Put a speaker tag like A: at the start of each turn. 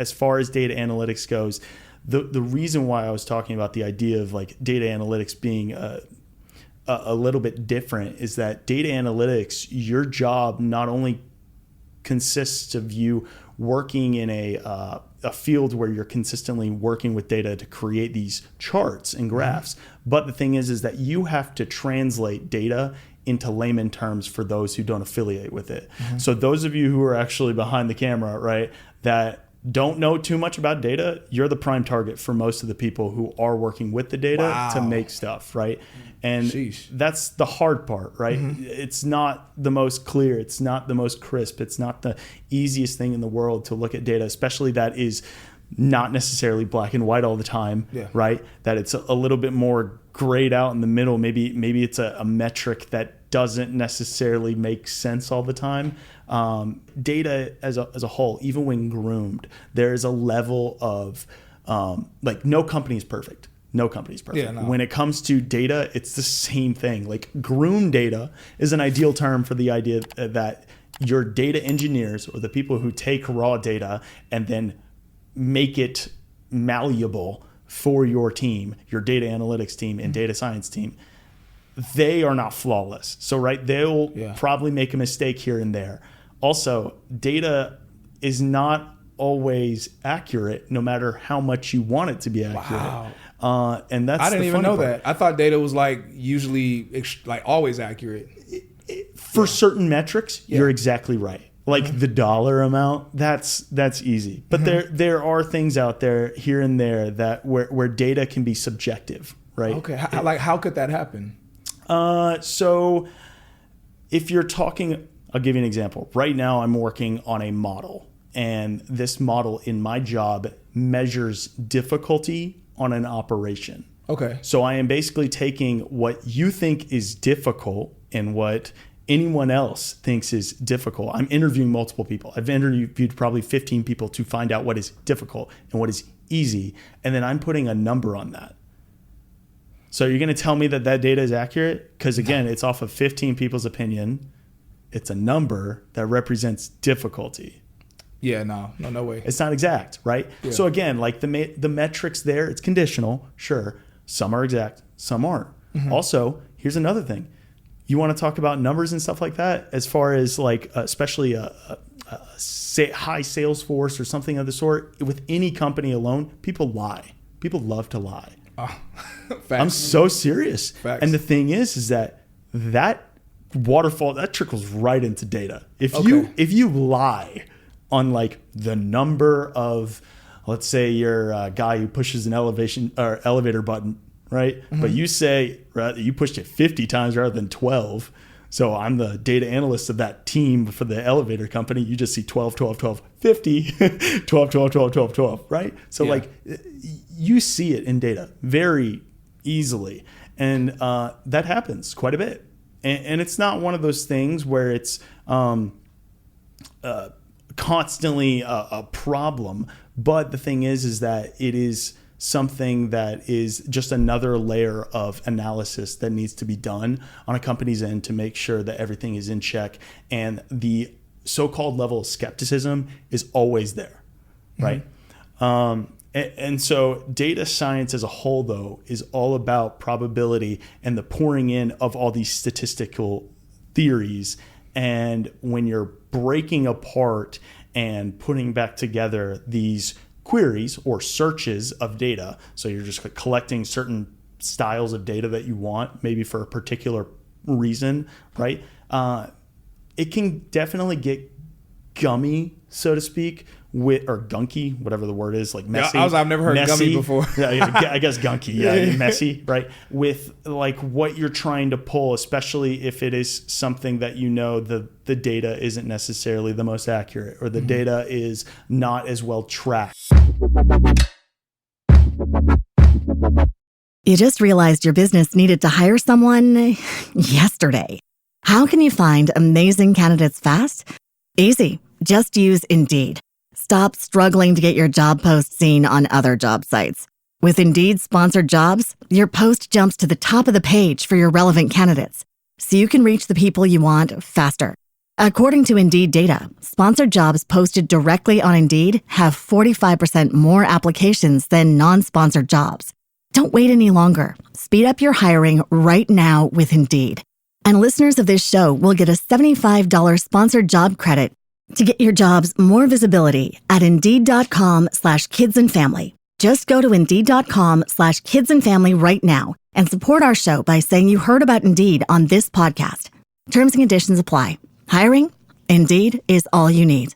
A: as far as data analytics goes, the reason why I was talking about the idea of like data analytics being a little bit different is that data analytics, your job not only consists of you working in a field where you're consistently working with data to create these charts and graphs, but the thing is that you have to translate data into layman terms for those who don't affiliate with it. So those of you who are actually behind the camera, right, that don't know too much about data, you're the prime target for most of the people who are working with the data to make stuff, right? And that's the hard part, right? It's not the most clear. It's not the most crisp. It's not the easiest thing in the world to look at data, especially that is not necessarily black and white all the time, right? That it's a little bit more grayed out in the middle. Maybe it's a metric that doesn't necessarily make sense all the time. Data as a whole, even when groomed, there is a level of like no company is perfect. No company's perfect. Yeah, no. When it comes to data, it's the same thing. Like groomed data is an ideal term for the idea that your data engineers or the people who take raw data and then make it malleable for your team, your data analytics team and data science team, they are not flawless. So, right, they'll probably make a mistake here and there. Also, data is not always accurate, no matter how much you want it to be accurate.
B: Wow.
A: And that's
B: I didn't even know that. I thought data was like usually like always accurate.
A: For certain metrics, you're exactly right. Like the dollar amount, that's easy. But there are things out there here and there that where data can be subjective, right?
B: Okay. How could that happen?
A: So if you're talking, I'll give you an example. Right now I'm working on a model, and this model in my job measures difficulty on an operation.
B: Okay.
A: So I am basically taking what you think is difficult and what anyone else thinks is difficult. I'm interviewing multiple people. I've interviewed probably 15 people to find out what is difficult and what is easy. And then I'm putting a number on that. So you're going to tell me that data is accurate? Because again, it's off of 15 people's opinion. It's a number that represents difficulty.
B: Yeah, no way.
A: It's not exact, right? Yeah. So again, like the metrics there, it's conditional. Sure, some are exact, some aren't. Also, here's another thing. You want to talk about numbers and stuff like that, as far as like, especially a high sales force or something of the sort, with any company alone, people lie. People love to lie. I'm so serious.
B: Facts.
A: And the thing is that waterfall, that trickles right into data. If you lie on like the number of, let's say you're a guy who pushes an elevator button, right? But you say you pushed it 50 times rather than 12. So I'm the data analyst of that team for the elevator company. You just see 12, 12, 12, 50, 12, 12, 12, 12, 12, right? So like you see it in data very easily. And that happens quite a bit. And it's not one of those things where it's constantly a problem. But the thing is that it is something that is just another layer of analysis that needs to be done on a company's end to make sure that everything is in check. And the so-called level of skepticism is always there, right? And so data science as a whole, though, is all about probability and the pouring in of all these statistical theories. And when you're breaking apart and putting back together these queries or searches of data, so you're just collecting certain styles of data that you want, maybe for a particular reason, right? It can definitely get gummy, so to speak, or gunky, whatever the word is, like messy.
B: Yeah, I've never heard gummy before.
A: I guess gunky, messy, right? With like what you're trying to pull, especially if it is something that you know the data isn't necessarily the most accurate, or the data is not as well tracked.
C: You just realized your business needed to hire someone yesterday. How can you find amazing candidates fast? Easy. Just use Indeed. Stop struggling to get your job post seen on other job sites. With Indeed sponsored jobs, your post jumps to the top of the page for your relevant candidates, so you can reach the people you want faster. According to Indeed data, sponsored jobs posted directly on Indeed have 45% more applications than non-sponsored jobs. Don't wait any longer. Speed up your hiring right now with Indeed. And listeners of this show will get a $75 sponsored job credit to get your jobs more visibility at Indeed.com/kidsandfamily. Just go to Indeed.com/kidsandfamily right now and support our show by saying you heard about Indeed on this podcast. Terms and conditions apply. Hiring? Indeed is all you need.